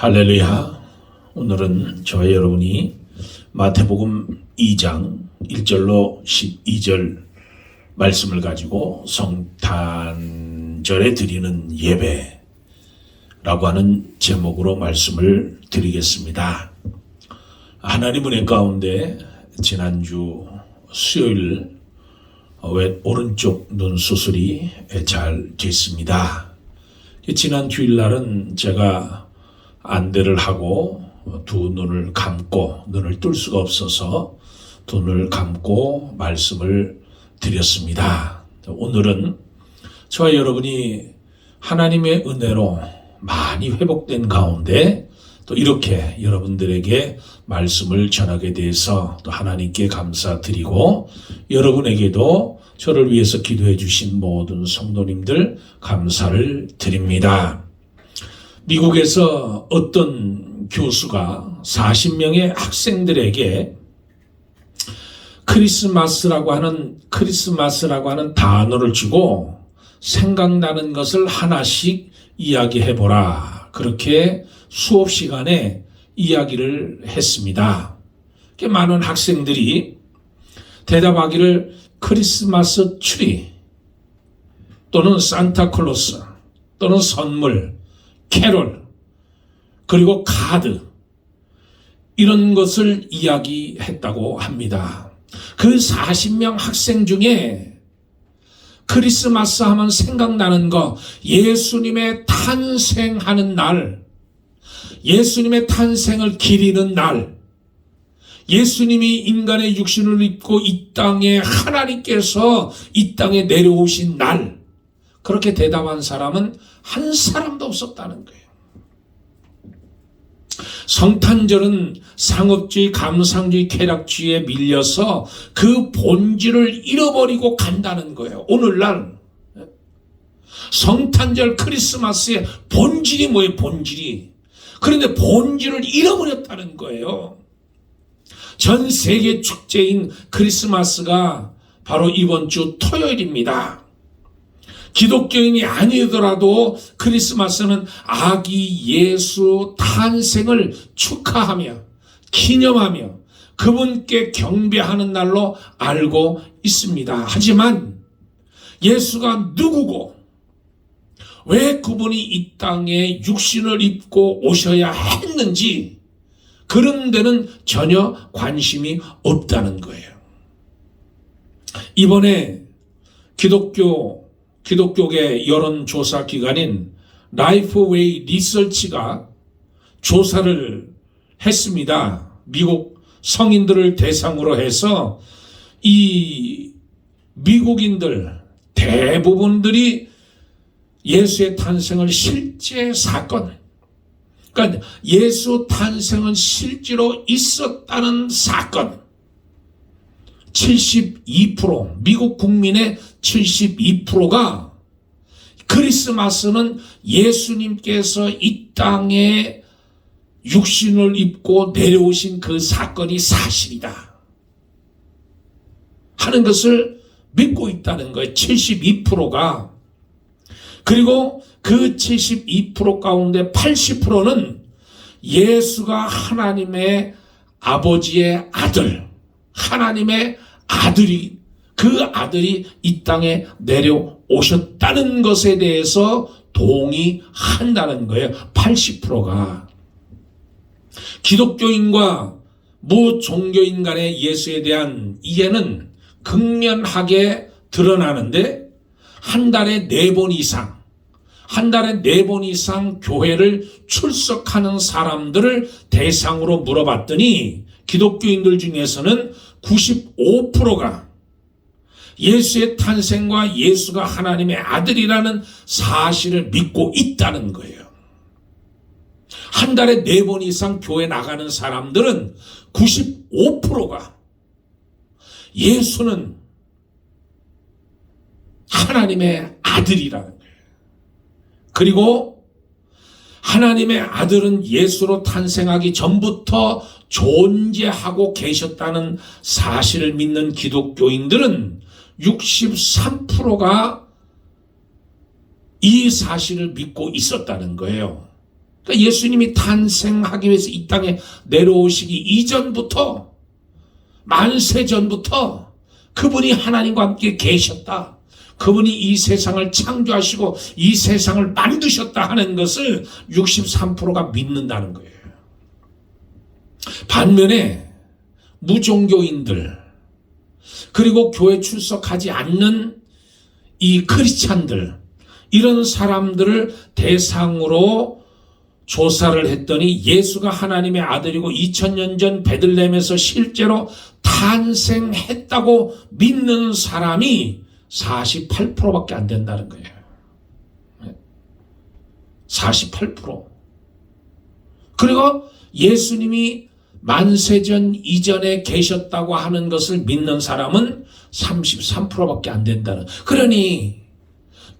할렐루야. 오늘은 저와 여러분이 마태복음 2장 1절로 12절 말씀을 가지고 성탄절에 드리는 예배라고 하는 제목으로 말씀을 드리겠습니다. 하나님 은혜 가운데 지난주 수요일 오른쪽 눈 수술이 잘 됐습니다. 지난 주일날은 제가 안대를 하고 두 눈을 감고 눈을 뜰 수가 없어서 두 눈을 감고 말씀을 드렸습니다. 오늘은 저와 여러분이 하나님의 은혜로 많이 회복된 가운데 또 이렇게 여러분들에게 말씀을 전하게 돼서 또 하나님께 감사드리고 여러분에게도 저를 위해서 기도해 주신 모든 성도님들 감사를 드립니다. 미국에서 어떤 교수가 40명의 학생들에게 크리스마스라고 하는 단어를 주고 생각나는 것을 하나씩 이야기해보라. 그렇게 수업 시간에 이야기를 했습니다. 많은 학생들이 대답하기를 크리스마스 트리 또는 산타클로스 또는 선물 캐롤, 그리고 카드, 이런 것을 이야기했다고 합니다. 그 40명 학생 중에 크리스마스 하면 생각나는 거, 예수님의 탄생하는 날, 예수님의 탄생을 기리는 날, 예수님이 인간의 육신을 입고 이 땅에 하나님께서 이 땅에 내려오신 날, 그렇게 대답한 사람은 한 사람도 없었다는 거예요. 성탄절은 상업주의, 감상주의, 쾌락주의에 밀려서 그 본질을 잃어버리고 간다는 거예요. 오늘날 성탄절 크리스마스의 본질이 뭐예요? 본질이. 그런데 본질을 잃어버렸다는 거예요. 전 세계 축제인 크리스마스가 바로 이번 주 토요일입니다. 기독교인이 아니더라도 크리스마스는 아기 예수 탄생을 축하하며 기념하며 그분께 경배하는 날로 알고 있습니다. 하지만 예수가 누구고 왜 그분이 이 땅에 육신을 입고 오셔야 했는지 그런 데는 전혀 관심이 없다는 거예요. 이번에 기독교계 여론조사 기관인 라이프웨이 리서치가 조사를 했습니다. 미국 성인들을 대상으로 해서 이 미국인들 대부분들이 예수의 탄생을 실제 사건, 그러니까 예수 탄생은 실제로 있었다는 사건, 72%, 미국 국민의 72%가 크리스마스는 예수님께서 이 땅에 육신을 입고 내려오신 그 사건이 사실이다 하는 것을 믿고 있다는 거예요. 72%가. 그리고 그 72% 가운데 80%는 예수가 하나님의 아버지의 아들, 하나님의 아들이, 그 아들이 이 땅에 내려오셨다는 것에 대해서 동의한다는 거예요. 80%가. 기독교인과 무종교인 간의 예수에 대한 이해는 극명하게 드러나는데 한 달에 4번 이상 교회를 출석하는 사람들을 대상으로 물어봤더니 기독교인들 중에서는 95%가 예수의 탄생과 예수가 하나님의 아들이라는 사실을 믿고 있다는 거예요. 한 달에 4번 이상 교회 나가는 사람들은 95%가 예수는 하나님의 아들이라는 거예요. 그리고 하나님의 아들은 예수로 탄생하기 전부터 존재하고 계셨다는 사실을 믿는 기독교인들은 63%가 이 사실을 믿고 있었다는 거예요. 그러니까 예수님이 탄생하기 위해서 이 땅에 내려오시기 이전부터, 만세 전부터 그분이 하나님과 함께 계셨다. 그분이 이 세상을 창조하시고 이 세상을 만드셨다 하는 것을 63%가 믿는다는 거예요. 반면에 무종교인들, 그리고 교회 출석하지 않는 이 크리스찬들, 이런 사람들을 대상으로 조사를 했더니 예수가 하나님의 아들이고 2000년 전 베들레헴에서 실제로 탄생했다고 믿는 사람이 48%밖에 안 된다는 거예요. 48%. 그리고 예수님이 만세전 이전에 계셨다고 하는 것을 믿는 사람은 33%밖에 안 된다는. 그러니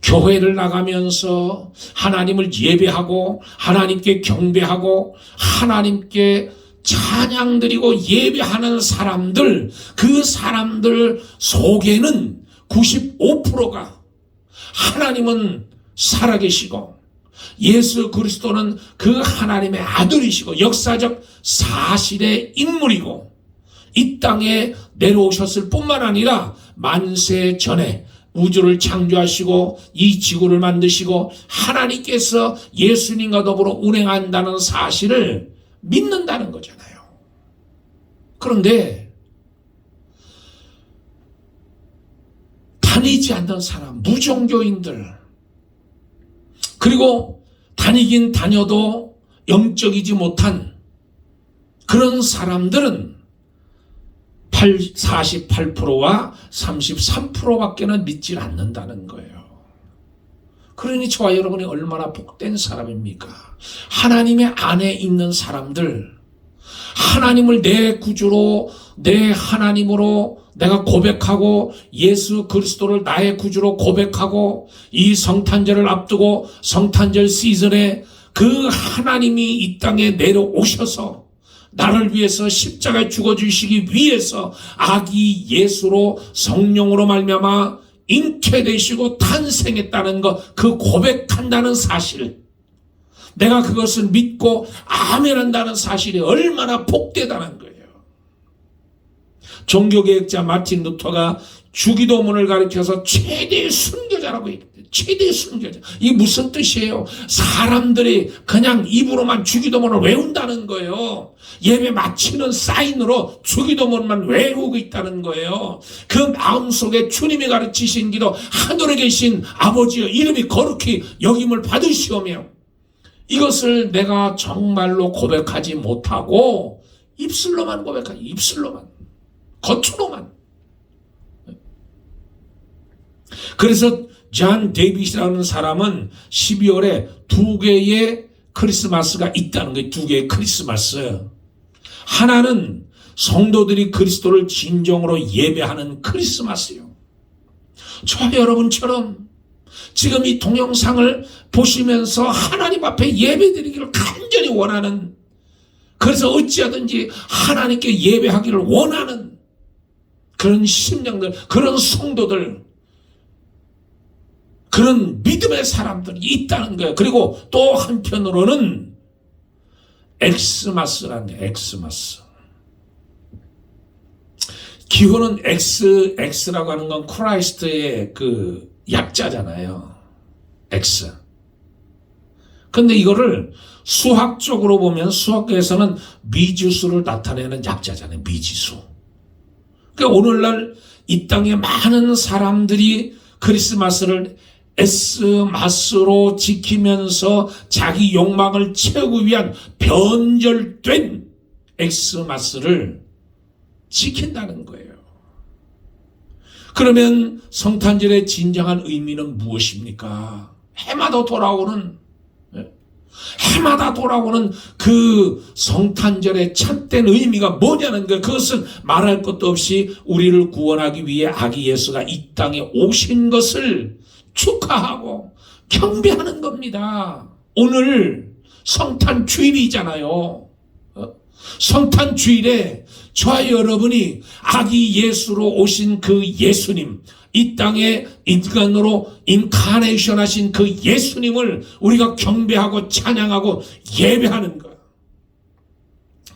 교회를 나가면서 하나님을 예배하고 하나님께 경배하고 하나님께 찬양 드리고 예배하는 사람들, 그 사람들 속에는 95%가 하나님은 살아계시고 예수 그리스도는 그 하나님의 아들이시고 역사적 사실의 인물이고 이 땅에 내려오셨을 뿐만 아니라 만세 전에 우주를 창조하시고 이 지구를 만드시고 하나님께서 예수님과 더불어 운행한다는 사실을 믿는다는 거잖아요. 그런데 다니지 않는 사람, 무종교인들, 그리고 다니긴 다녀도 영적이지 못한 그런 사람들은 48%와 33%밖에는 믿지 않는다는 거예요. 그러니 저와 여러분이 얼마나 복된 사람입니까? 하나님의 안에 있는 사람들, 하나님을 내 구주로, 내 하나님으로 내가 고백하고 예수 그리스도를 나의 구주로 고백하고 이 성탄절을 앞두고 성탄절 시즌에 그 하나님이 이 땅에 내려오셔서 나를 위해서 십자가에 죽어주시기 위해서 아기 예수로 성령으로 말미암아 잉태되시고 탄생했다는 것, 그 고백한다는 사실, 내가 그것을 믿고 아멘한다는 사실이 얼마나 복되다는 거예요. 종교개혁자 마틴 루터가 주기도문을 가리켜서 최대의 순교자라고 얘기해요. 최대의 순교자. 이게 무슨 뜻이에요? 사람들이 그냥 입으로만 주기도문을 외운다는 거예요. 예배 마치는 사인으로 주기도문만 외우고 있다는 거예요. 그 마음속에 주님이 가르치신 기도, 하늘에 계신 아버지의 이름이 거룩히 여김을 받으시오며, 이것을 내가 정말로 고백하지 못하고 입술로만 고백하지, 입술로만, 겉으로만. 그래서 존 데이빗이라는 사람은 12월에 2개의 크리스마스가 있다는 거예요. 2개의 크리스마스. 하나는 성도들이 그리스도를 진정으로 예배하는 크리스마스요. 저와 여러분처럼 지금 이 동영상을 보시면서 하나님 앞에 예배드리기를 간절히 원하는, 그래서 어찌하든지 하나님께 예배하기를 원하는 그런 심령들, 그런 성도들, 그런 믿음의 사람들이 있다는 거예요. 그리고 또 한편으로는 엑스마스라는 게, 엑스마스. 기호는 X라고 하는 건 크라이스트의 그 약자잖아요. X. 근데 이거를 수학적으로 보면 수학에서는 미지수를 나타내는 약자잖아요. 미지수. 그러니까 오늘날 이 땅에 많은 사람들이 크리스마스를 S마스로 지키면서 자기 욕망을 채우기 위한 변절된 X마스를 지킨다는 거예요. 그러면 성탄절의 진정한 의미는 무엇입니까? 해마다 돌아오는 그 성탄절의 참된 의미가 뭐냐는 것, 그것은 말할 것도 없이 우리를 구원하기 위해 아기 예수가 이 땅에 오신 것을 축하하고 경배하는 겁니다. 오늘 성탄 주일이잖아요. 성탄 주일에 저와 여러분이 아기 예수로 오신 그 예수님, 이 땅에 인간으로 인카네이션 하신 그 예수님을 우리가 경배하고 찬양하고 예배하는 것.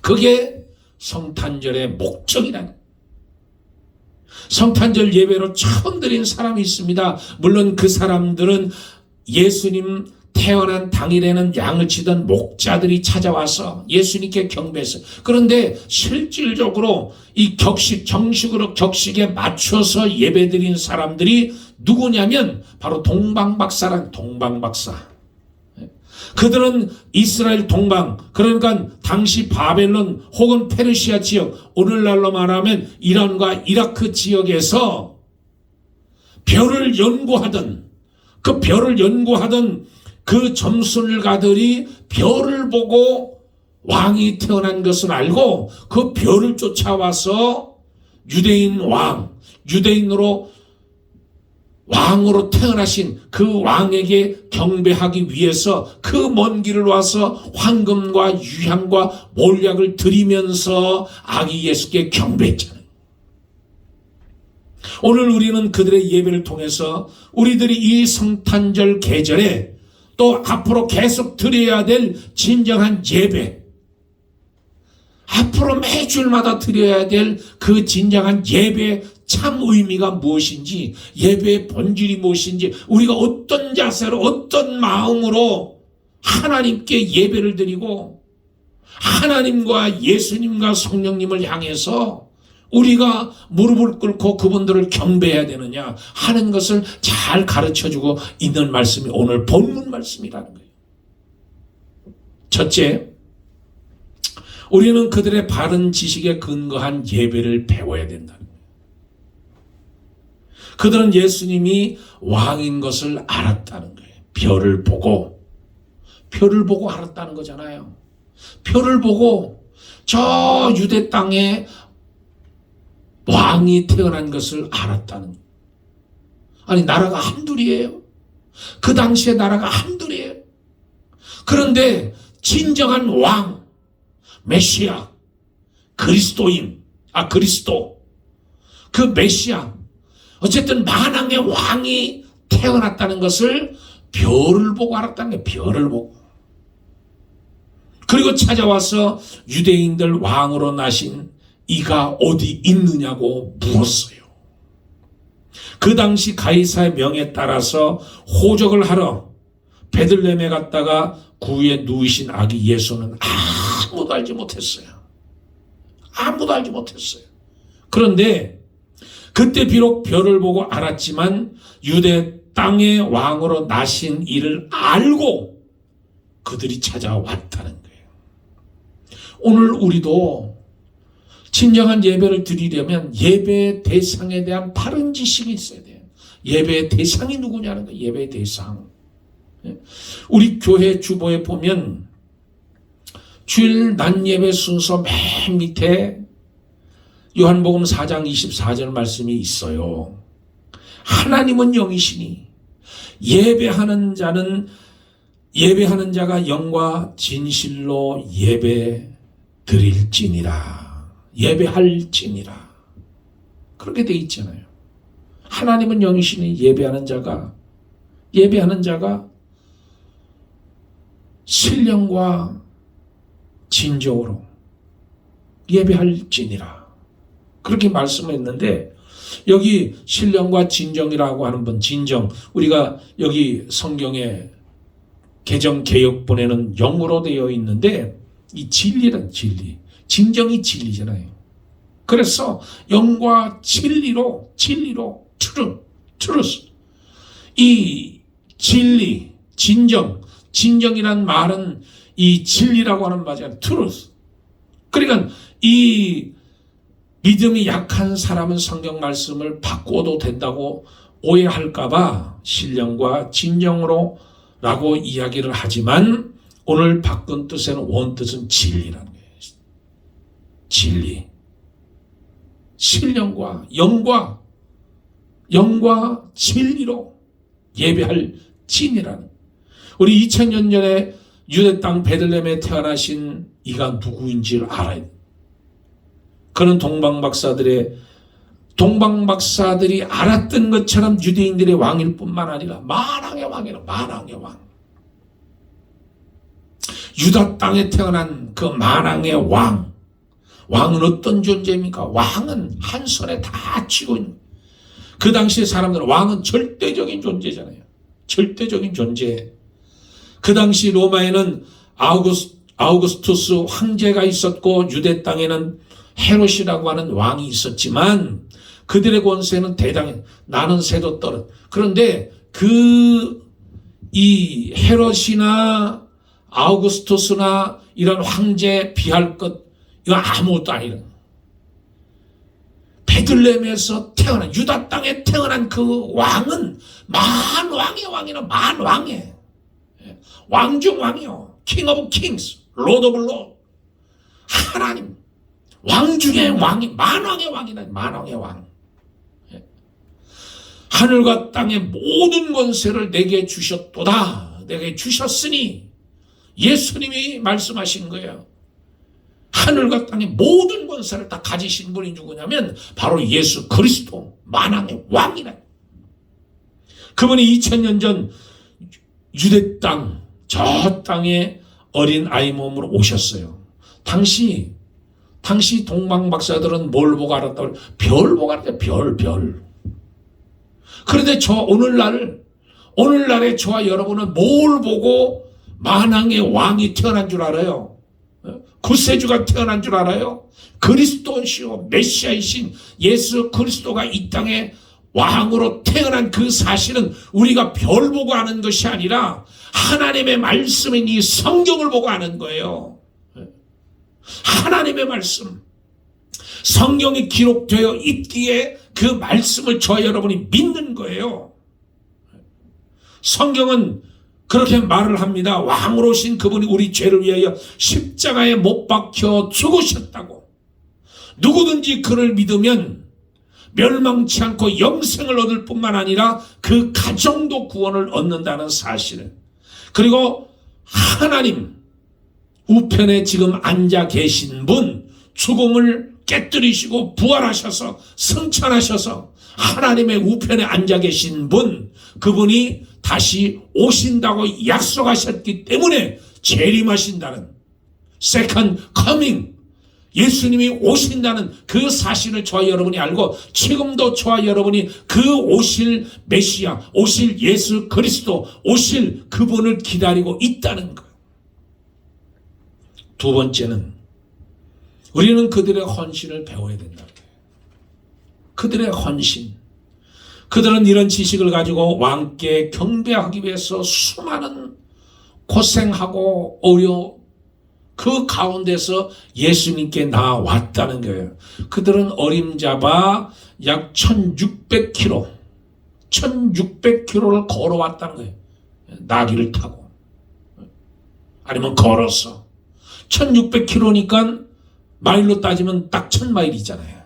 그게 성탄절의 목적이라는. 성탄절 예배로 처음 드린 사람이 있습니다. 물론 그 사람들은 예수님 태어난 당일에는 양을 치던 목자들이 찾아와서 예수님께 경배했어요. 그런데 실질적으로 이 정식으로 격식에 맞춰서 예배드린 사람들이 누구냐면 바로 동방박사란 동방박사. 그들은 이스라엘 동방, 그러니까 당시 바벨론 혹은 페르시아 지역, 오늘날로 말하면 이란과 이라크 지역에서 별을 연구하던 그 점술가들이 별을 보고 왕이 태어난 것을 알고 그 별을 쫓아와서 유대인으로 왕으로 태어나신 그 왕에게 경배하기 위해서 그 먼 길을 와서 황금과 유향과 몰약을 드리면서 아기 예수께 경배했잖아요. 오늘 우리는 그들의 예배를 통해서 우리들이 이 성탄절 계절에 또 앞으로 계속 드려야 될 진정한 예배, 앞으로 매주일마다 드려야 될 그 진정한 예배 참 의미가 무엇인지, 예배의 본질이 무엇인지, 우리가 어떤 자세로 어떤 마음으로 하나님께 예배를 드리고 하나님과 예수님과 성령님을 향해서 우리가 무릎을 꿇고 그분들을 경배해야 되느냐 하는 것을 잘 가르쳐주고 있는 말씀이 오늘 본문 말씀이라는 거예요. 첫째, 우리는 그들의 바른 지식에 근거한 예배를 배워야 된다는 거예요. 그들은 예수님이 왕인 것을 알았다는 거예요. 별을 보고 알았다는 거잖아요. 별을 보고 저 유대 땅에 왕이 태어난 것을 알았다는 거예요. 아니, 나라가 한둘이에요. 그 당시에 나라가 한둘이에요. 그런데 진정한 왕, 메시아, 그리스도, 그 메시아, 어쨌든 만왕의 왕이 태어났다는 것을 별을 보고 알았다는 거예요. 별을 보고. 그리고 찾아와서 유대인들 왕으로 나신 이가 어디 있느냐고 물었어요. 그 당시 가이사의 명에 따라서 호적을 하러 베들레헴에 갔다가 구유에 누우신 아기 예수는 아무도 알지 못했어요. 그런데 그때 비록 별을 보고 알았지만 유대 땅의 왕으로 나신 이를 알고 그들이 찾아왔다는 거예요. 오늘 우리도 진정한 예배를 드리려면 예배의 대상에 대한 바른 지식이 있어야 돼요. 예배의 대상이 누구냐는 거예요. 예배의 대상. 우리 교회 주보에 보면 주일 낮 예배 순서 맨 밑에 요한복음 4장 24절 말씀이 있어요. 하나님은 영이시니 예배하는 자가 영과 진실로 예배 드릴지니라. 예배할지니라. 그렇게 돼 있잖아요. 하나님은 영이시니 예배하는 자가 신령과 진정으로 예배할지니라. 그렇게 말씀했는데 여기 신령과 진정이라고 하는 분, 진정, 우리가 여기 성경에 개정 개역본에는 영으로 되어 있는데 이 진리란 진리, 진정이 진리잖아요. 그래서 영과 진리로 truth, 이 진리, 진정이란 말은 이 진리라고 하는 말이잖아요. truth. 그러니까 이 믿음이 약한 사람은 성경 말씀을 바꿔도 된다고 오해할까봐 신령과 진정으로 라고 이야기를 하지만 오늘 바꾼 뜻에는 원뜻은 진리라는 거예요. 진리. 신령과 영과 진리로 예배할 진이라는. 우리 2000년 전에 유대 땅 베들레헴에 태어나신 이가 누구인지를 알아야 돼. 그는 동방박사들의 동방 박사들이 알았던 것처럼 유대인들의 왕일 뿐만 아니라 만왕의 왕이라, 만왕의 왕. 유다 땅에 태어난 그 만왕의 왕. 왕은 어떤 존재입니까? 왕은 한 손에 다 쥐고 있는. 그 당시에 사람들은 왕은 절대적인 존재잖아요. 절대적인 존재. 그 당시 로마에는 아우구스투스 황제가 있었고 유대 땅에는 헤롯이라고 하는 왕이 있었지만 그들의 권세는 대당해. 나는 새도 떨어. 그런데 이 헤롯이나 아우구스투스나 이런 황제 비할 것 이거 아무것도 아니라 베들레헴에서 태어난 유다 땅에 태어난 그 왕은 만왕의 왕이나 만왕의 왕중 왕이요. 킹 오브 킹스, 로드 오브 로드. 하나님 왕 중의 왕이 만왕의 왕이다. 만왕의 왕. 하늘과 땅의 모든 권세를 내게 주셨도다. 내게 주셨으니 예수님이 말씀하신 거예요. 하늘과 땅의 모든 권세를 다 가지신 분이 누구냐면 바로 예수 그리스도 만왕의 왕이라. 그분이 2000년 전 유대 땅, 저 땅에 어린 아이 몸으로 오셨어요. 당시 동방 박사들은 뭘 보고 알았다고? 별 보고 알았대요. 별. 그런데 오늘날에 저와 여러분은 뭘 보고 만왕의 왕이 태어난 줄 알아요? 구세주가 태어난 줄 알아요? 그리스도시요 메시아이신 예수 그리스도가 이 땅에 왕으로 태어난 그 사실은 우리가 별 보고 아는 것이 아니라 하나님의 말씀인 이 성경을 보고 아는 거예요. 하나님의 말씀. 성경이 기록되어 있기에 그 말씀을 저와 여러분이 믿는 거예요. 성경은 그렇게 말을 합니다. 왕으로 오신 그분이 우리 죄를 위하여 십자가에 못 박혀 죽으셨다고. 누구든지 그를 믿으면 멸망치 않고 영생을 얻을 뿐만 아니라 그 가정도 구원을 얻는다는 사실을. 그리고 하나님 우편에 지금 앉아 계신 분, 죽음을 깨뜨리시고 부활하셔서 승천하셔서 하나님의 우편에 앉아 계신 분, 그분이 다시 오신다고 약속하셨기 때문에 재림하신다는 second coming, 예수님이 오신다는 그 사실을 저와 여러분이 알고 지금도 저와 여러분이 그 오실 메시아, 오실 예수 그리스도, 오실 그분을 기다리고 있다는 것. 두 번째는 우리는 그들의 헌신을 배워야 된다. 그들의 헌신. 그들은 이런 지식을 가지고 왕께 경배하기 위해서 수많은 고생하고 그 가운데서 예수님께 나왔다는 거예요. 그들은 어림잡아 약 1600km를 걸어왔다는 거예요. 나귀를 타고. 아니면 걸어서. 1600km니까 마일로 따지면 딱 1000마일이잖아요.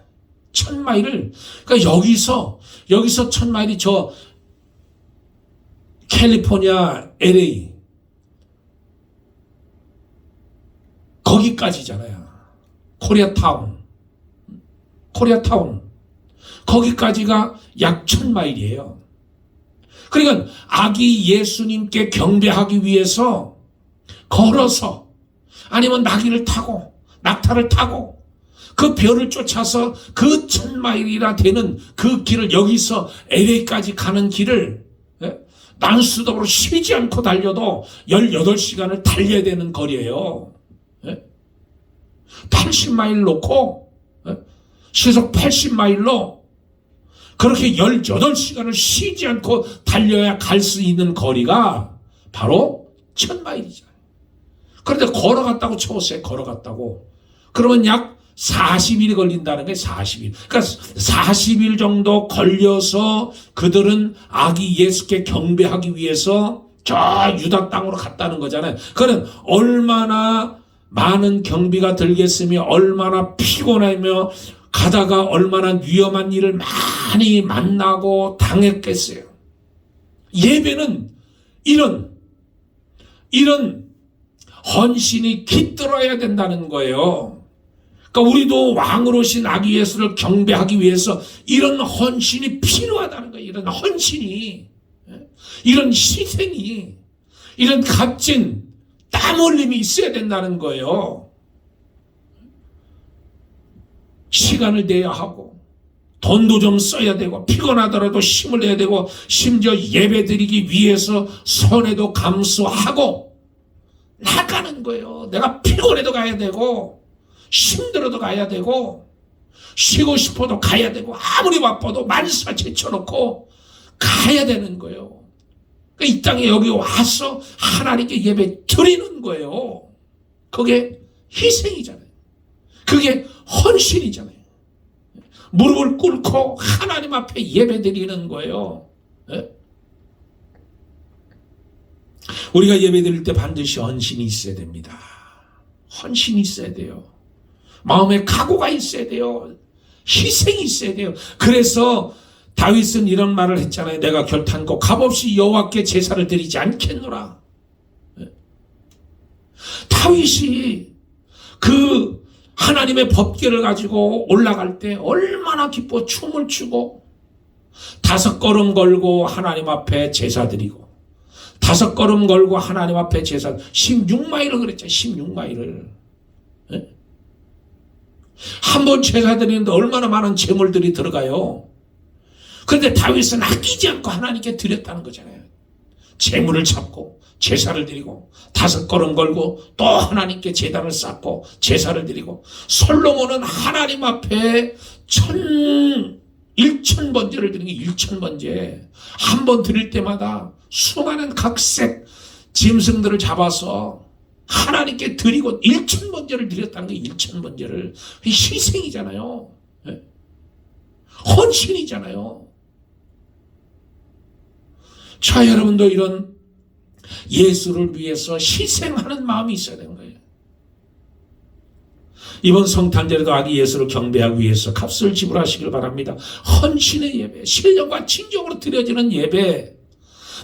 1000마일을, 그러니까 여기서 1000마일이 저 캘리포니아 LA 거기까지잖아요. 코리아타운 거기까지가 약 1000마일이에요. 그러니까 아기 예수님께 경배하기 위해서 걸어서 아니면 나귀를 타고 낙타를 타고 그 별을 쫓아서 그 1000마일이나 되는 그 길을, 여기서 LA까지 가는 길을 난수독으로 쉬지 않고 달려도 18시간을 달려야 되는 거리예요. 80마일 놓고 시속 80마일로 그렇게 18시간을 쉬지 않고 달려야 갈 수 있는 거리가 바로 1000마일이잖아요. 그런데 걸어갔다고 쳐보세요. 걸어갔다고. 그러면 약 40일이 걸린다는 게 40일. 그러니까 40일 정도 걸려서 그들은 아기 예수께 경배하기 위해서 저 유다 땅으로 갔다는 거잖아요. 그는 얼마나 많은 경비가 들겠으며 얼마나 피곤하며 가다가 얼마나 위험한 일을 많이 만나고 당했겠어요. 예배는 이런 헌신이 깃들어야 된다는 거예요. 그러니까 우리도 왕으로 오신 아기 예수를 경배하기 위해서 이런 헌신이 필요하다는 거예요. 이런 헌신이, 이런 희생이, 이런 값진 땀 흘림이 있어야 된다는 거예요. 시간을 내야 하고 돈도 좀 써야 되고 피곤하더라도 힘을 내야 되고 심지어 예배드리기 위해서 손해도 감수하고 나가는 거예요. 내가 피곤해도 가야 되고 힘들어도 가야 되고 쉬고 싶어도 가야 되고 아무리 바빠도 만사 제쳐놓고 가야 되는 거예요. 이 땅에 여기 와서 하나님께 예배 드리는 거예요. 그게 희생이잖아요. 그게 헌신이잖아요. 무릎을 꿇고 하나님 앞에 예배 드리는 거예요. 우리가 예배 드릴 때 반드시 헌신이 있어야 됩니다. 헌신이 있어야 돼요. 마음에 각오가 있어야 돼요. 희생이 있어야 돼요. 그래서 다윗은 이런 말을 했잖아요. 내가 결탄코 값없이 여호와께 제사를 드리지 않겠노라. 다윗이 그 하나님의 법궤를 가지고 올라갈 때 얼마나 기뻐 춤을 추고 5걸음 걸고 하나님 앞에 제사 드리고 5걸음 걸고 하나님 앞에 제사 16마일을 그랬죠. 16마일을. 한 번 제사 드리는데 얼마나 많은 제물들이 들어가요. 그런데 다윗은 아끼지 않고 하나님께 드렸다는 거잖아요. 제물을 잡고 제사를 드리고 5걸음 걸고 또 하나님께 제단을 쌓고 제사를 드리고 솔로몬은 하나님 앞에 1000번제를 드린 게 1000번제 한 번 드릴 때마다 수많은 각색 짐승들을 잡아서 하나님께 드리고 1000번제를 드렸다는 게 1000번제를 희생이잖아요. 헌신이잖아요. 자, 여러분도 이런 예수를 위해서 희생하는 마음이 있어야 되는 거예요. 이번 성탄절에도 아기 예수를 경배하기 위해서 값을 지불하시길 바랍니다. 헌신의 예배, 신령과 진정으로 드려지는 예배,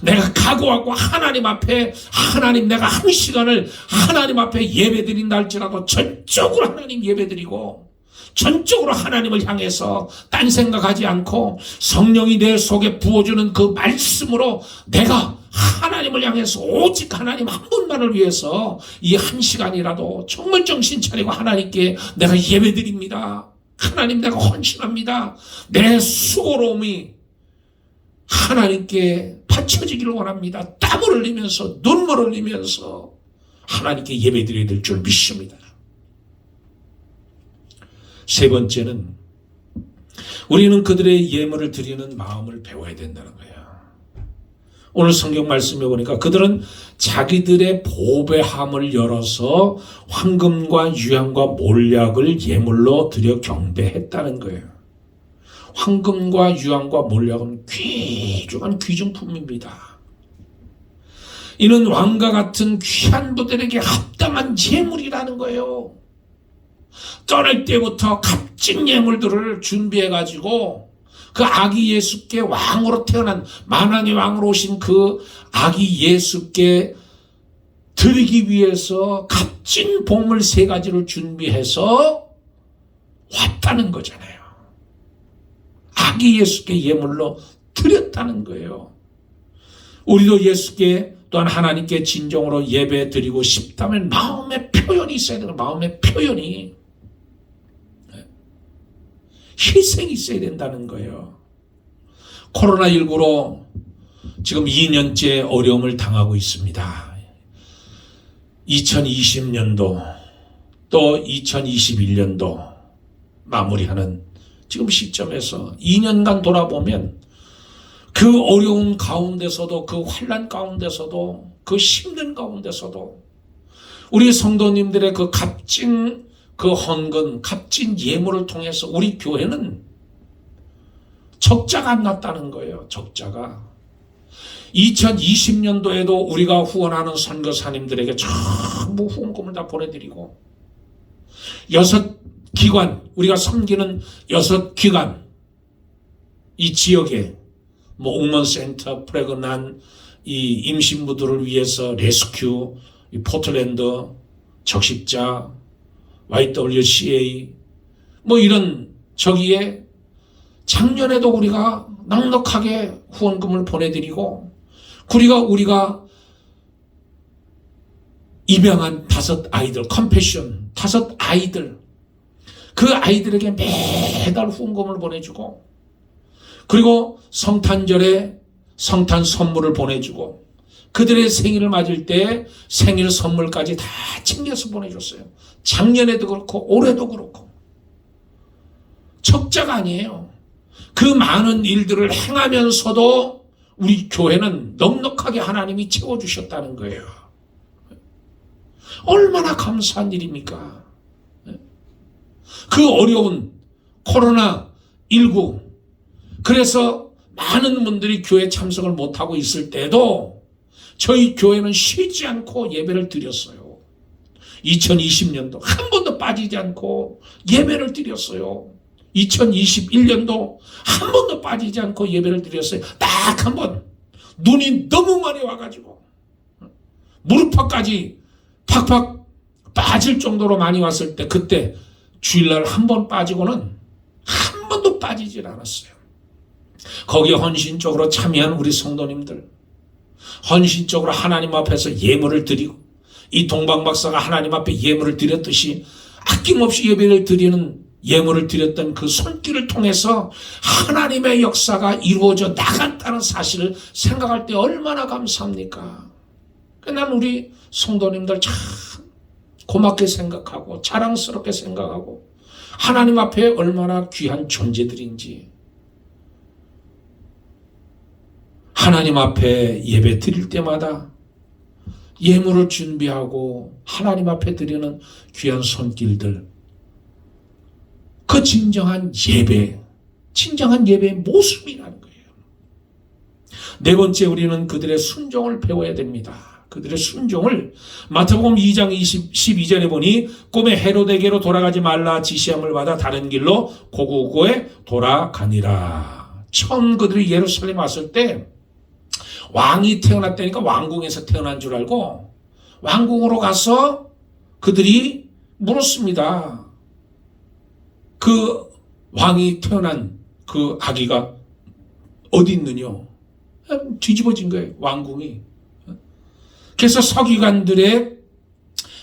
내가 각오하고 하나님 앞에 하나님 내가 한 시간을 하나님 앞에 예배 드린다 할지라도 전적으로 하나님 예배 드리고 전적으로 하나님을 향해서 딴 생각하지 않고 성령이 내 속에 부어주는 그 말씀으로 내가 하나님을 향해서 오직 하나님 한 분만을 위해서 이 한 시간이라도 정말 정신 차리고 하나님께 내가 예배 드립니다. 하나님 내가 헌신합니다. 내 수고로움이 하나님께 바쳐지기를 원합니다. 땀을 흘리면서 눈물을 흘리면서 하나님께 예배 드려야 될 줄 믿습니다. 세 번째는 우리는 그들의 예물을 드리는 마음을 배워야 된다는 거예요. 오늘 성경 말씀에 보니까 그들은 자기들의 보배함을 열어서 황금과 유향과 몰약을 예물로 드려 경배했다는 거예요. 황금과 유향과 몰약은 귀중한 귀중품입니다. 이는 왕과 같은 귀한 분들에게 합당한 예물이라는 거예요. 떠날 때부터 값진 예물들을 준비해가지고 그 아기 예수께 왕으로 태어난 만왕의 왕으로 오신 그 아기 예수께 드리기 위해서 값진 보물 3가지를 준비해서 왔다는 거잖아요. 아기 예수께 예물로 드렸다는 거예요. 우리도 예수께 또한 하나님께 진정으로 예배 드리고 싶다면 마음의 표현이 있어야 되는 거예요. 마음의 표현이. 희생이 있어야 된다는 거예요. 코로나19로 지금 2년째 어려움을 당하고 있습니다. 2020년도 또 2021년도 마무리하는 지금 시점에서 2년간 돌아보면 그 어려움 가운데서도 그 환난 가운데서도 그 힘든 가운데서도 우리 성도님들의 그 값진 그 헌금, 값진 예물을 통해서 우리 교회는 적자가 안 났다는 거예요. 적자가. 2020년도에도 우리가 후원하는 선교사님들에게 전부 후원금을 다 보내드리고 6기관, 우리가 섬기는 6기관, 이 지역에 뭐 웅먼센터, 프레그난, 이 임신부들을 위해서 레스큐, 이 포틀랜드, 적십자, YWCA, 뭐 이런 저기에 작년에도 우리가 넉넉하게 후원금을 보내드리고 우리가 입양한 5 아이들, 컴패션 5 아이들, 그 아이들에게 매달 후원금을 보내주고 그리고 성탄절에 성탄 선물을 보내주고 그들의 생일을 맞을 때 생일 선물까지 다 챙겨서 보내줬어요. 작년에도 그렇고 올해도 그렇고. 적자가 아니에요. 그 많은 일들을 행하면서도 우리 교회는 넉넉하게 하나님이 채워주셨다는 거예요. 얼마나 감사한 일입니까? 그 어려운 코로나19, 그래서 많은 분들이 교회 참석을 못하고 있을 때도 저희 교회는 쉬지 않고 예배를 드렸어요. 2020년도 한 번도 빠지지 않고 예배를 드렸어요. 2021년도 한 번도 빠지지 않고 예배를 드렸어요. 딱 한 번. 눈이 너무 많이 와가지고 무릎팍까지 팍팍 빠질 정도로 많이 왔을 때 그때 주일날 한 번 빠지고는 한 번도 빠지질 않았어요. 거기에 헌신적으로 참여한 우리 성도님들, 헌신적으로 하나님 앞에서 예물을 드리고 이 동방박사가 하나님 앞에 예물을 드렸듯이 아낌없이 예배를 드리는 예물을 드렸던 그 손길을 통해서 하나님의 역사가 이루어져 나갔다는 사실을 생각할 때 얼마나 감사합니까? 난 우리 성도님들 참 고맙게 생각하고 자랑스럽게 생각하고 하나님 앞에 얼마나 귀한 존재들인지, 하나님 앞에 예배 드릴 때마다 예물을 준비하고 하나님 앞에 드리는 귀한 손길들, 그 진정한 예배의 모습이라는 거예요. 네 번째, 우리는 그들의 순종을 배워야 됩니다. 그들의 순종을 마태복음 2장 12절에 보니 꿈에 헤로데게로 돌아가지 말라 지시함을 받아 다른 길로 고고고에 돌아가니라. 처음 그들이 예루살렘 왔을 때 왕이 태어났다니까 왕궁에서 태어난 줄 알고 왕궁으로 가서 그들이 물었습니다. 그 왕이 태어난 그 아기가 어디 있느냐? 뒤집어진 거예요, 왕궁이. 그래서 서기관들의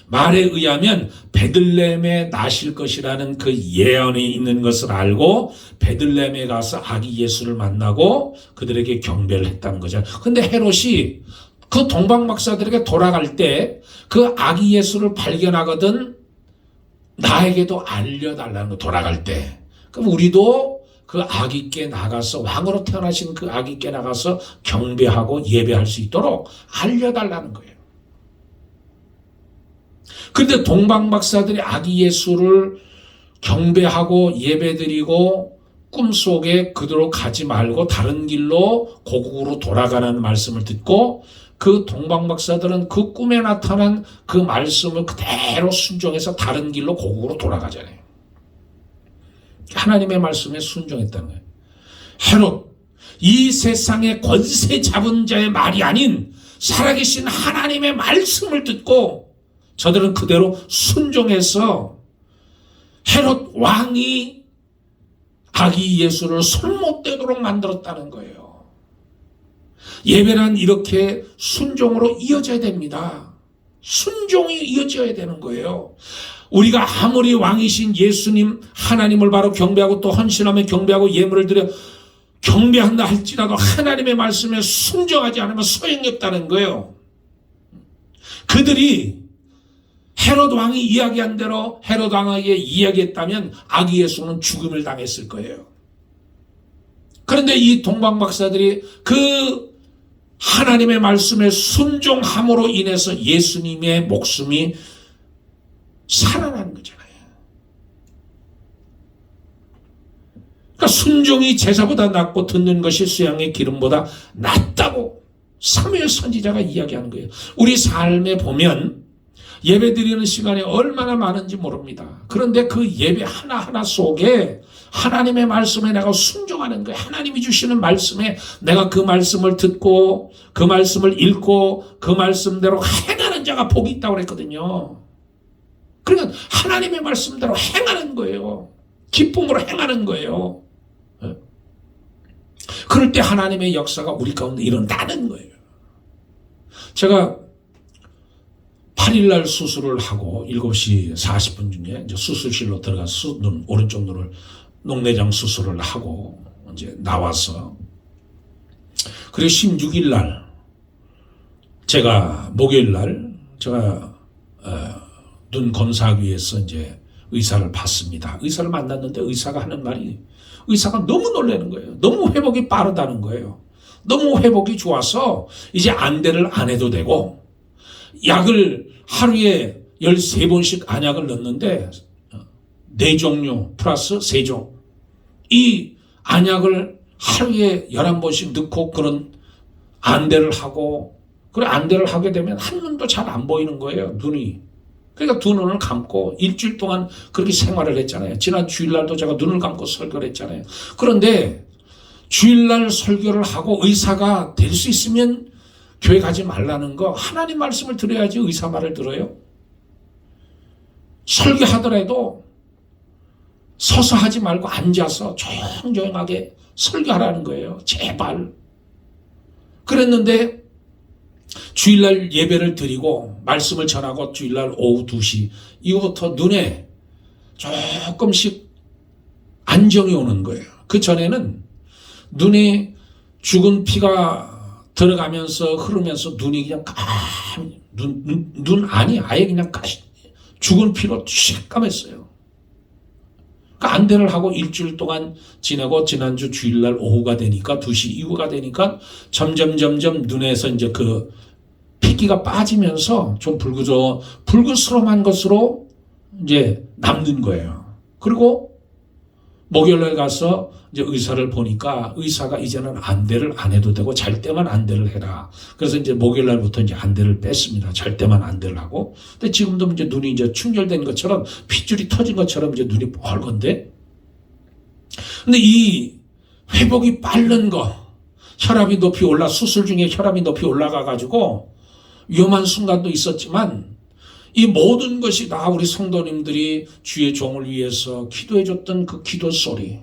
말에 의하면 베들레헴에 나실 것이라는 그 예언이 있는 것을 알고 베들레헴에 가서 아기 예수를 만나고 그들에게 경배를 했다는 거죠. 근데 헤롯이 그 동방박사들에게 돌아갈 때 그 아기 예수를 발견하거든 나에게도 알려달라는 거, 돌아갈 때. 그럼 우리도 그 아기께 나가서, 왕으로 태어나신 그 아기께 나가서 경배하고 예배할 수 있도록 알려달라는 거예요. 그런데 동방박사들이 아기 예수를 경배하고 예배드리고 꿈속에 그대로 가지 말고 다른 길로 고국으로 돌아가라는 말씀을 듣고 그 동방박사들은 그 꿈에 나타난 그 말씀을 그대로 순종해서 다른 길로 고국으로 돌아가잖아요. 하나님의 말씀에 순종했다는 거예요. 헤롯, 이 세상의 권세 잡은 자의 말이 아닌 살아계신 하나님의 말씀을 듣고 저들은 그대로 순종해서 헤롯 왕이 아기 예수를 손 못 대도록 만들었다는 거예요. 예배란 이렇게 순종으로 이어져야 됩니다. 순종이 이어져야 되는 거예요. 우리가 아무리 왕이신 예수님 하나님을 바로 경배하고 또 헌신하며 경배하고 예물을 드려 경배한다 할지라도 하나님의 말씀에 순종하지 않으면 소용이 없다는 거예요. 그들이 헤롯 왕이 이야기한 대로 헤롯 왕에게 이야기했다면 아기 예수는 죽음을 당했을 거예요. 그런데 이 동방박사들이 그 하나님의 말씀에 순종함으로 인해서 예수님의 목숨이 살아난 거잖아요. 그러니까 순종이 제사보다 낫고 듣는 것이 수양의 기름보다 낫다고 사무엘 선지자가 이야기하는 거예요. 우리 삶에 보면 예배 드리는 시간이 얼마나 많은지 모릅니다. 그런데 그 예배 하나하나 속에 하나님의 말씀에 내가 순종하는 거예요. 하나님이 주시는 말씀에 내가 그 말씀을 듣고 그 말씀을 읽고 그 말씀대로 행하는 자가 복이 있다고 그랬거든요. 그러니까 하나님의 말씀대로 행하는 거예요. 기쁨으로 행하는 거예요. 그럴 때 하나님의 역사가 우리 가운데 일어나는 거예요. 제가 8일날 수술을 하고 7시 40분쯤에 이제 수술실로 들어가서 오른쪽 눈을 녹내장 수술을 하고 이제 나와서, 그리고 16일날 제가 목요일날 제가 눈 검사하기 위해서 이제 의사를 봤습니다. 의사를 만났는데 의사가 하는 말이, 의사가 너무 놀라는 거예요. 너무 회복이 빠르다는 거예요. 너무 회복이 좋아서 이제 안대를 안 해도 되고, 약을 하루에 13번씩 안약을 넣는데 4종류 플러스 3종, 이 안약을 하루에 11번씩 넣고 그런 안대를 하고, 그래 안대를 하게 되면 한눈도 잘 안 보이는 거예요, 눈이. 그러니까 두 눈을 감고 일주일 동안 그렇게 생활을 했잖아요. 지난 주일날도 제가 눈을 감고 설교를 했잖아요. 그런데 주일날 설교를 하고 의사가 될 수 있으면 교회 가지 말라는 거, 하나님 말씀을 들어야지 의사 말을 들어요? 설교하더라도 서서 하지 말고 앉아서 조용조용하게 설교하라는 거예요. 제발. 그랬는데 주일날 예배를 드리고 말씀을 전하고 주일날 오후 2시 이후부터 눈에 조금씩 안정이 오는 거예요. 그 전에는 눈에 죽은 피가 들어가면서 흐르면서 눈이 그냥 눈 안이 아예 그냥 죽은 피로 쬐까맸어요. 그러니까 안대를 하고 일주일 동안 지내고 지난주 주일날 오후가 되니까 2시 이후가 되니까 점점 눈에서 이제 그 핏기가 빠지면서 좀 불그스름한 것으로 이제 남는 거예요. 그리고 목요일날 가서 이제 의사를 보니까 의사가 이제는 안대를 안 해도 되고 잘 때만 안대를 해라. 그래서 이제 목요일날부터 이제 안대를 뺐습니다. 잘 때만 안대를 하고. 근데 지금도 이제 눈이 이제 충혈된 것처럼 핏줄이 터진 것처럼 이제 눈이 빨간데. 근데 이 회복이 빠른 거, 혈압이 높이 수술 중에 혈압이 높이 올라가 가지고 위험한 순간도 있었지만, 이 모든 것이 다 우리 성도님들이 주의 종을 위해서 기도해줬던 그 기도 소리.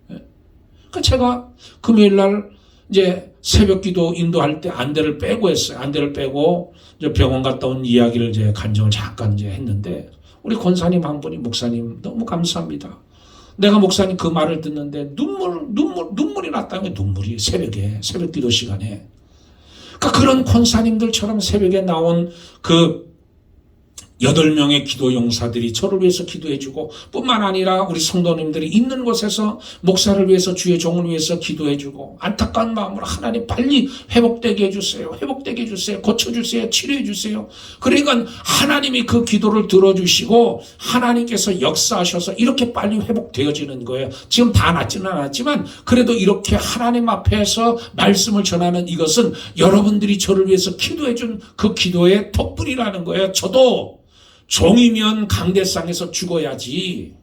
그러니까 제가 금요일날 이제 새벽 기도 인도할 때 안대를 빼고 했어요. 안대를 빼고 이제 병원 갔다 온 이야기를 이제 간증을 잠깐 이제 했는데, 우리 권사님 한 분이, 목사님 너무 감사합니다. 내가 목사님 그 말을 듣는데 눈물이 났다는 거예요. 눈물이 새벽 기도 시간에. 그러니까 그런 권사님들처럼 새벽에 나온 그 8명의 기도 용사들이 저를 위해서 기도해주고, 뿐만 아니라 우리 성도님들이 있는 곳에서 목사를 위해서, 주의 종을 위해서 기도해주고, 안타까운 마음으로 하나님 빨리 회복되게 해주세요. 회복되게 해주세요. 고쳐주세요. 치료해주세요. 그러니까 하나님이 그 기도를 들어주시고 하나님께서 역사하셔서 이렇게 빨리 회복되어지는 거예요. 지금 다 낫지는 않았지만 그래도 이렇게 하나님 앞에서 말씀을 전하는 이것은 여러분들이 저를 위해서 기도해준 그 기도의 덕분이라는 거예요. 저도 종이면 강대상에서 죽어야지.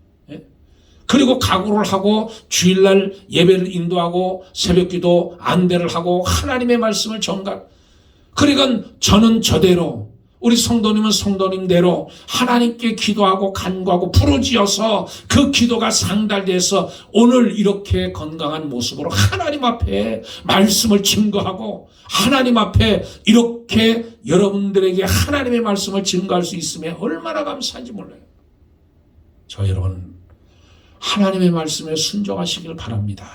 그리고 각오를 하고 주일날 예배를 인도하고 새벽기도 안대를 하고 하나님의 말씀을 전가. 그러니까 저는 저대로, 우리 성도님은 성도님대로 하나님께 기도하고 간구하고 부르짖어서 그 기도가 상달돼서 오늘 이렇게 건강한 모습으로 하나님 앞에 말씀을 증거하고 하나님 앞에 이렇게 여러분들에게 하나님의 말씀을 증거할 수 있으면 얼마나 감사한지 몰라요. 저 여러분, 하나님의 말씀에 순종하시길 바랍니다.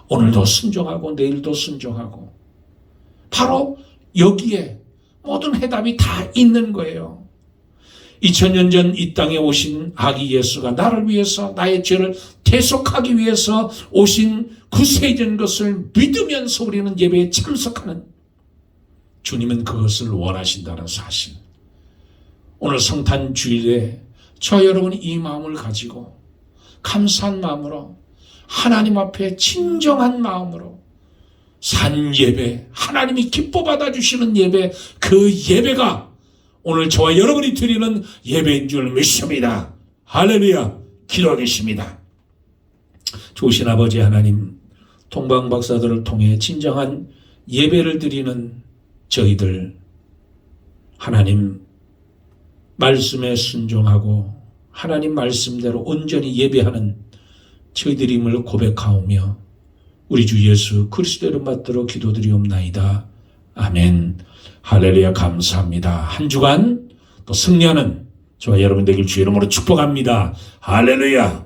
오늘도 순종하고 내일도 순종하고, 바로 여기에 모든 해답이 다 있는 거예요. 2000년 전 이 땅에 오신 아기 예수가 나를 위해서, 나의 죄를 대속하기 위해서 오신 구세주인 것을 믿으면서 우리는 예배에 참석하는, 주님은 그것을 원하신다는 사실. 오늘 성탄 주일에 저 여러분이 이 마음을 가지고 감사한 마음으로 하나님 앞에 진정한 마음으로 산 예배, 하나님이 기뻐 받아주시는 예배, 그 예배가 오늘 저와 여러분이 드리는 예배인 줄 믿습니다. 할렐루야. 기도하겠습니다. 좋으신 아버지 하나님, 동방 박사들을 통해 진정한 예배를 드리는 저희들, 하나님 말씀에 순종하고 하나님 말씀대로 온전히 예배하는 저희들임을 고백하오며 우리 주 예수 그리스도 이름 받들어 기도드리옵나이다. 아멘. 할렐루야. 감사합니다. 한 주간 또 승리하는 저와 여러분 되길 주의 이름으로 축복합니다. 할렐루야.